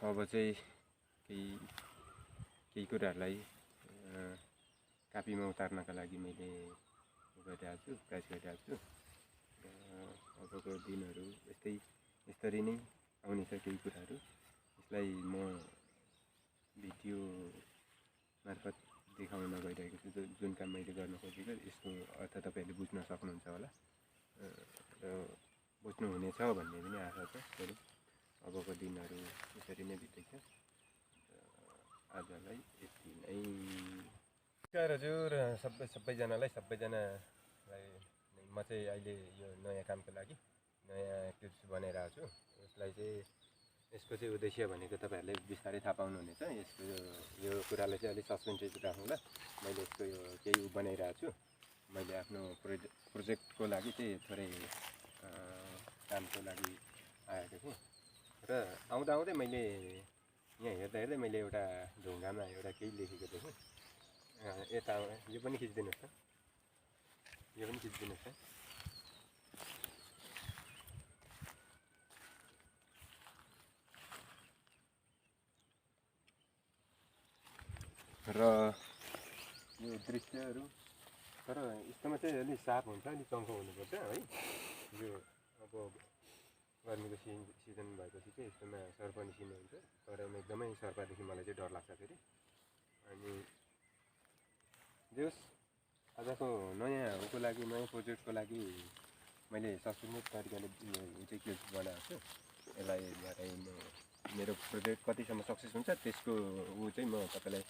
अब चाहिँ केही कुराहरूलाई कापीमा उतार्नका लागि मैले गरिरहेको छु, प्रयास गरिरहेको छु। अबको दिनहरू यसरी नै आउनेछ केही कुराहरू। यसलाई म भिडियो मार्फत देखाउन गइरहेको छु। जुन काम मैले गर्न खोजेको यसको अर्थ तपाईँहरूले बुझ्न सक्नुहुन्छ होला र बुझ्नुहुनेछ भन्ने पनि आशा छ। फेरि अबको दिनहरू यसरी नै बित्दैछ। आजलाई यति नै। नमस्कार हजुर सबैजनालाई म चाहिँ अहिले यो नयाँ कामको लागि नयाँ क्लिप्स बनाइरहेको छु। यसको चाहिँ उद्देश्य भनेको तपाईँहरूले बिस्तारै थाहा पाउनुहुनेछ। यो कुरालाई चाहिँ अलिक सस्पेन्सेस राखौँला। मैले यसको यो केही बनाइरहेको छु। मैले आफ्नो प्रोजेक्टको लागि चाहिँ थोरै कामको लागि आएको थिएँ र आउँदै मैले यहाँ हेर्दा मैले एउटा ढुङ्गामा एउटा केही लेखेको देखेँ। यता यो पनि खिचिदिनुहोस् त, यो पनि खिचिदिनुहोस् त। र यो दृश्यहरू तर यस्तोमा चाहिँ अलिक साफ हुन्छ, अलिक चङ्खो हुनुपर्छ है। यो अब गर्मीको सिजन भएपछि चाहिँ यस्तोमा सर्प निस्किने हुन्छ। तर एकदमै सर्पदेखि मलाई चाहिँ डर लाग्छ फेरि। अनि जस आजको नयाँ प्रोजेक्टको लागि मैले सस्पेन्सेस तरिकाले यो चाहिँ क्लिप बनाएको छु। यसलाई भरे मेरो प्रोजेक्ट कतिसम्म सक्सेस हुन्छ त्यसको चाहिँ म तपाईँलाई